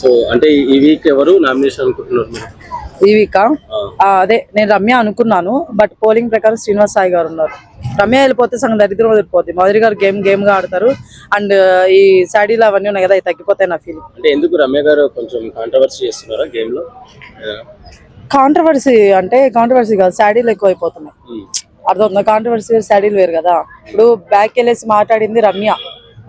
So అంటే ఈ week ఎవరు నామినేషన్ అనుకుంటున్నారు మీరు? ఈ వీక్ అదే నేను రమ్య అనుకున్నాను, బట్ పోలింగ్ ప్రకారం శ్రీనివాస్ సాయి గారు ఉన్నారు. రమ్య వెళ్ళిపోతే సగం దరిద్రం వదిలిపోతుంది. మాధురి గారు గేమ్ గా ఆడతారు. అండ్ ఈ శాడీలు అవన్నీ ఉన్నాయి కదా, అవి తగ్గిపోతాయి నా ఫీలింగ్. అంటే ఎందుకు రమ్య గారు కొంచెం కాంట్రవర్సీ చేస్తున్నారా గేమ్ లో? కాంట్రవర్సీ కాదు, శాడీలు ఎక్కువ అయిపోతున్నాయి. అర్థమవుతుందా? కాంట్రవర్సీ శాడీలు వేరు కదా. ఇప్పుడు బ్యాక్ వెళ్ళేసి మాట్లాడింది రమ్య,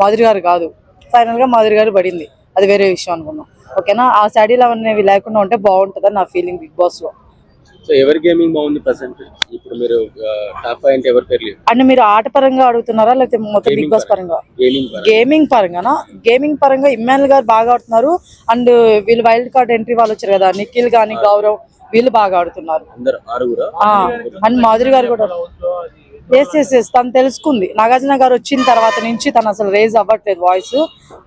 మాధురి గారు కాదు. ఫైనల్ గా మాధురి గారు పడింది, అది వేరే విషయం అనుకున్నాం. ఓకేనా, ఆ శాడీలు అవన్నీ లేకుండా ఉంటే బాగుంటుందని నా ఫీలింగ్ బిగ్ బాస్ లో. సో ఎవరి గేమింగ్ బాగుంది ప్రెసెంట్? ఇప్పుడు మీరు టాప్ 5 అంటే ఎవరి పేర్లు? అంటే మీరు ఆట పరంగా అడుగుతున్నారా లేకపోతే మొత్తం బిగ్ బాస్ పరంగా? గేమింగ్ పరంగా ఇమ్మాన్యుల్ గారు బాగా ఆడుతున్నారు. అండ్ వీళ్ళు వైల్డ్ కార్డ్ ఎంట్రీ వాళ్ళు వచ్చారు కదా, నిఖిల్ గానీ గౌరవ్, వీళ్ళు బాగా ఆడుతున్నారు. అండ్ మాధురి గారు కూడా ఎస్ తను తెలుసుకుంది. నాగార్జున గారు వచ్చిన తర్వాత నుంచి తను అసలు రేజ్ అవ్వట్లేదు వాయిస్.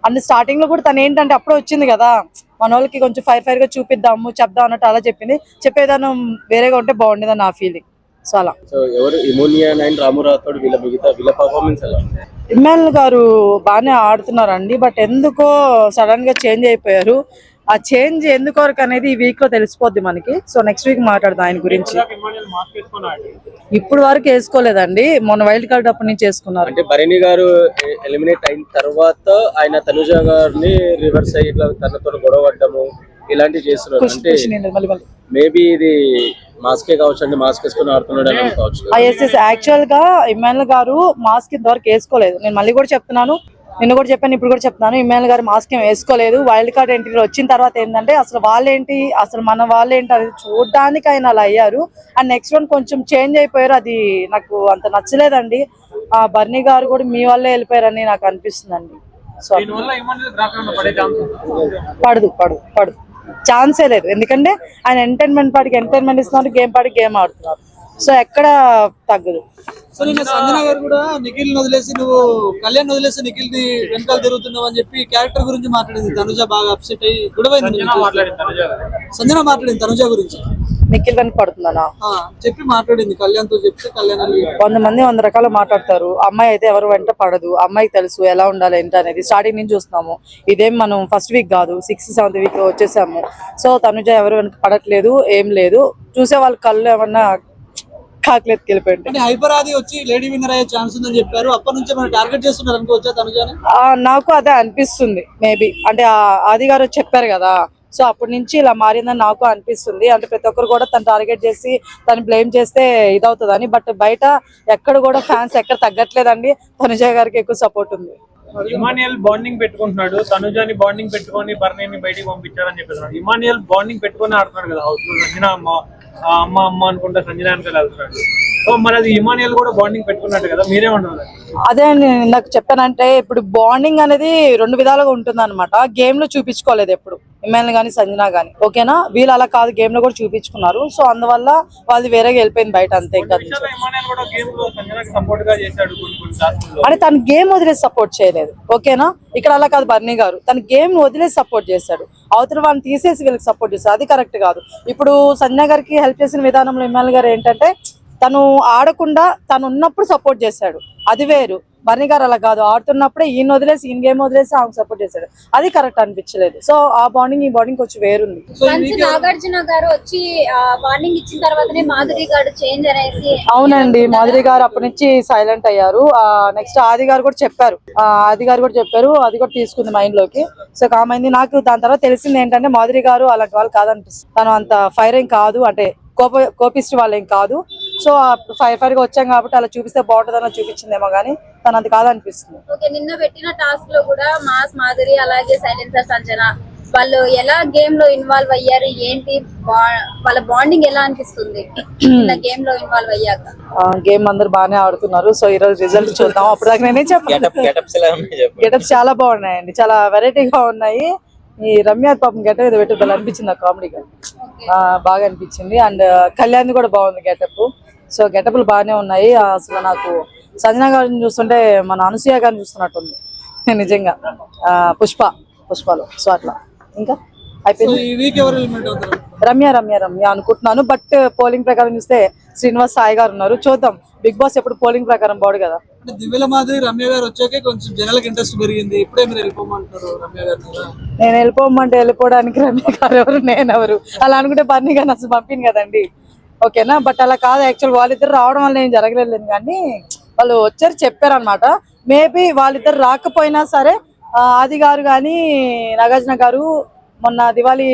అండ్ స్టార్టింగ్ లో కూడా తను ఏంటంటే అప్పుడే వచ్చింది కదా, మన వాళ్ళకి కొంచెం ఫైర్ గా చూపిద్దాము చెప్దాం అన్నట్టు అలా చెప్పింది. చెప్పేదాన్ని వేరేగా ఉంటే బాగుండేదని నా ఫీలింగ్. సో అలా ఇమ్మాన్యుల్ గారు బాగానే ఆడుతున్నారండి, బట్ ఎందుకో సడన్ గా చేంజ్ అయిపోయారు. ఆ చేంజ్ ఎందుకొరకు అనేది ఈ వీక్ లో తెలిసిపోద్ది మనకి. సో నెక్స్ట్ వీక్ మాట్లాడదాం ఆయన గురించి. ఇప్పుడు వరకు వేసుకోలేదండి, మొన్న వైల్డ్ కార్డ్ అప్పటి నుంచి వేసుకున్నారు. అంటే భరణి గారు ఎలిమినేట్ అయిన తర్వాత ఆయన తనుజ గారిని రివర్స్ అయ్యి ఇట్లా తనతో గొడవ పడ్డము ఇలాంటివి చేస్తున్నారు. అంటే మేబీ ఇది మాస్కే కావచ్చు అండి, మాస్క్ వేసుకుని ఆడుతున్నాడు అని కావచ్చు. యాక్చువల్ గా ఇమ్మాన్యుల్ గారు మాస్క్ ఇంతవరకు వేసుకోలేదు. నేను మళ్ళీ కూడా చెప్తున్నాను, నిన్న కూడా చెప్పాను, ఇప్పుడు కూడా చెప్తున్నాను, ఇమ్మాన్యుల్ గారు మాస్క్ ఏం వేసుకోలేదు. వైల్డ్ కార్డ్ ఎంట్రీలో వచ్చిన తర్వాత ఏంటంటే అసలు వాళ్ళేంటి, అసలు మన వాళ్ళేంటి అది చూడడానికి ఆయన అలా అయ్యారు. అండ్ నెక్స్ట్ వన్ కొంచెం చేంజ్ అయిపోయారు, అది నాకు అంత నచ్చలేదండి. ఆ బర్నీ గారు కూడా మీ వల్లే వెళ్ళిపోయారని నాకు అనిపిస్తుందండి. సో పడదు ఛాన్సే లేదు. ఎందుకంటే ఆయన ఎంటర్టైన్మెంట్ పార్టీకి ఎంటర్టైన్మెంట్ ఇస్తున్నారు, గేమ్ పార్టీకి గేమ్ ఆడుతున్నారు. సో ఎక్కడ తగ్గదు. సంజన గారు కూడా నిఖిల్ వదిలేసి నువ్వు కళ్యాణ్ వదిలేసి నిఖిల్ ని వెనకాల తిరుగుతున్నావు అని చెప్పి క్యారెక్టర్ గురించి మాట్లాడింది. తనుజ బాగా అప్సెట్ అయ్యి గొడవైంది. సంజన మాట్లాడింది తనుజ గురించి, నిఖిల్ వెనక పడుతుందనా చెప్పి మాట్లాడింది. కళ్యాణ్ తో చెప్తే కళ్యాణ్ 100 మంది 100 రకాలు మాట్లాడతారు. అమ్మాయి అయితే ఎవరు వెంట పడదు, అమ్మాయికి తెలుసు ఎలా ఉండాలి ఏంటి అనేది. స్టార్టింగ్ నుంచి చూస్తున్నాము. ఇదేం మనం ఫస్ట్ వీక్ కాదు, 6th 7th వీక్ వచ్చేసాము. సో తనుజ ఎవరు వెనక పడట్లేదు, ఏం లేదు. చూసే వాళ్ళ కళ్ళు ఏమన్నా హైపర్ ఆది వచ్చి లేడీ విన్నర్ అయ్యే ఛాన్స్ ఉందని చెప్పారు. అప్పటి నుంచి మనం టార్గెట్ చేస్తున్నారు అనుకోవచ్చా తనుజని? నాకు అదే అనిపిస్తుంది. మేబీ అంటే ఆది గారు చెప్పారు కదా, సో అప్పటి నుంచి ఇలా మారిందని నాకు అనిపిస్తుంది. అంటే ప్రతి ఒక్కరు కూడా తను టార్గెట్ చేసి తను బ్లేమ్ చేస్తే ఇదవుతుందని. బట్ బయట ఎక్కడ కూడా ఫ్యాన్స్ ఎక్కడ తగ్గట్లేదండి. తనుజ గారికి ఎక్కువ సపోర్ట్ ఉంది. ఇమాన్యుయల్ బాండింగ్ పెట్టుకుంటున్నాడు, తనుజాని బాండింగ్ పెట్టుకొని బర్నీని బయటికి పంపించారని చెప్పేస్తున్నాడు. ఇమాన్యుయల్ బాండింగ్ పెట్టుకొని ఆడుతున్నాడు కదా హౌస్ లో. సంజన అమ్మ అనుకుంటా సంజన వెనకాల వెళ్తున్నాడు. సో మరి అది ఇమాన్యుయల్ కూడా బాండింగ్ పెట్టుకున్నట్టు కదా, మీరేమంటారు? అదే అండి నాకు చెప్పానంటే, ఇప్పుడు బాండింగ్ అనేది 2 విధాలుగా ఉంటుంది అనమాట. గేమ్ లో చూపించుకోలేదు ఎప్పుడు ఇమాన్యుయల్ గానీ సంజన గానీ. ఓకేనా, వీళ్ళు అలా కాదు, గేమ్ లో కూడా చూపించుకున్నారు. సో అందువల్ల వాళ్ళు వేరేగా వెళ్ళిపోయింది బయట, అంతే. అంటే తను గేమ్ వదిలేసి సపోర్ట్ చేయలేదు. ఓకేనా, ఇక్కడ అలా కాదు. బర్నీ గారు తన గేమ్ వదిలేసి సపోర్ట్ చేశాడు, అవతల వాళ్ళని తీసేసి వీళ్ళకి సపోర్ట్ చేశారు. అది కరెక్ట్ కాదు. ఇప్పుడు సంజన గారికి హెల్ప్ చేసిన విధానంలో ఇమాన్యుయల్ గారు ఏంటంటే, తను ఆడకుండా తను ఉన్నప్పుడు సపోర్ట్ చేశాడు, అది వేరు. బర్నీ గారు అలా కాదు, ఆడుతున్నప్పుడే ఈయన వదిలేసి ఈయన గేమ్ వదిలేసి ఆమె సపోర్ట్ చేశాడు, అది కరెక్ట్ అనిపించలేదు. సో ఆ బాండింగ్ ఈ బాండింగ్ కొంచెం వేరుంది. నాగార్జున గారు వచ్చి వార్నింగ్ ఇచ్చిన తర్వాతనే మాధురి గారు చేంజ్ అనేసి. అవునండి, మాధురి గారు అప్పటి నుంచి సైలెంట్ అయ్యారు. నెక్స్ట్ ఆది గారు కూడా చెప్పారు, అది కూడా తీసుకుంది మైండ్ లోకి. సో కామైంది. నాకు దాని తర్వాత తెలిసింది ఏంటంటే, మాధురి గారు అలాంటి వాళ్ళు కాదనిపిస్తుంది. తను అంత ఫైరింగ్ కాదు, అంటే కోపిస్ట్ వాళ్ళేం కాదు. సో ఫైర్ గా వచ్చాం కాబట్టి అలా చూపిస్తే బాగుంటుందని చూపించిందేమో గానీ తను అది కాదనిపిస్తుంది. నిన్న పెట్టిన టాస్క్ లో కూడా మాధురి అలాగే సైలెన్సర్ సంజన వాళ్ళు ఎలా గేమ్ లో ఇన్వాల్వ్ అయ్యారు, ఏంటి వాళ్ళ బాండింగ్ ఎలా అనిపిస్తుంది గేమ్ లో ఇన్వాల్వ్ అయ్యాక? గేమ్ అందరు బాగానే ఆడుతున్నారు. సో ఈ రోజు రిజల్ట్ చూద్దాం. అప్పుడు దాకా నేనే చెప్పాను, గెటప్స్ చాలా బాగున్నాయండి, చాలా వెరైటీగా ఉన్నాయి. ఈ రమ్య పాపం గెటప్ ఏదో పెట్టుదల అనిపించింది నాకు, కామెడీగా బాగా అనిపించింది. అండ్ కళ్యాణ్ కూడా బాగుంది గెటప్. సో గెటప్లు బాగానే ఉన్నాయి. అసలు నాకు సంజన గారిని చూస్తుంటే మన అనసూయ గారిని చూస్తున్నట్టుంది నిజంగా, పుష్పలో. సో అట్లా ఇంకా అయిపోయింది. రమ్య అనుకుంటున్నాను. బట్ పోలింగ్ ప్రకారం చూస్తే శ్రీనివాస్ సాయి గారు ఉన్నారు. చూద్దాం, బిగ్ బాస్ ఎప్పుడు పోలింగ్ ప్రకారం పోడు కదా. అంటే దివ్యల మాదిరి రమ్య గారు వచ్చాకే కొంచెం జనాలకు ఇంట్రెస్ట్ పెరిగింది. ఇప్పుడే మీరు వెళ్ళిపోమంటారు రమ్య గారు కదా. నేను వెళ్ళిపోమంటే వెళ్ళిపోవడానికి రమ్య గారు ఎవరు, నేను ఎవరు? అలా అనుకుంటే బర్నీ గారిని అసలు పంపింది కదండి. ఓకేనా, బట్ అలా కాదు. యాక్చువల్ వాళ్ళిద్దరు రావడం వల్ల ఏం జరగలేదు, కానీ వాళ్ళు వచ్చారు చెప్పారు అనమాట. మేబీ వాళ్ళిద్దరు రాకపోయినా సరే ఆది గారు కానీ నాగార్జున గారు మొన్న దివాళీ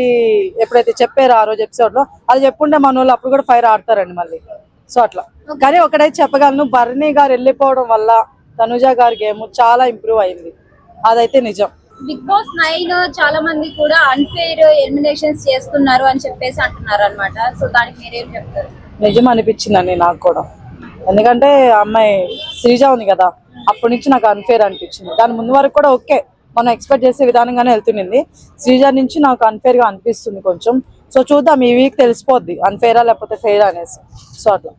ఎప్పుడైతే చెప్పారో ఆ రోజు ఎపిసోడ్ లో, అది చెప్పుంటే మన వాళ్ళు అప్పుడు కూడా ఫైర్ ఆడతారండి మళ్ళీ. సో అట్లా. కానీ ఒకటైతే చెప్పగలను, బర్నీ గారు వెళ్ళిపోవడం వల్ల తనుజ గారి గేమ్ చాలా ఇంప్రూవ్ అయింది, అదైతే నిజం. బిగ్ బాస్ 9 చాలా మంది కూడా అన్ఫెయిర్ ఎలిమినేషన్స్ చేస్తున్నారు అని చెప్పేసి అంటున్నారు అనమాట. సో దానికి మీరేం చెప్తారు? నిజం అనిపించిందండి నాకు కూడా. ఎందుకంటే అమ్మాయి శ్రీజ ఉంది కదా, అప్పటి నుంచి నాకు అన్ఫేర్ అనిపించింది. దాని ముందు వరకు కూడా ఓకే, మనం ఎక్స్పెక్ట్ చేసే విధానంగానే వెళ్తుంది. శ్రీజ నుంచి నాకు అన్ఫేర్ గా అనిపిస్తుంది కొంచెం. సో చూద్దాం, ఈ వీక్ తెలిసిపోద్ది అన్ఫేరా లేకపోతే ఫెయిరా అనేసి. సో అట్లా.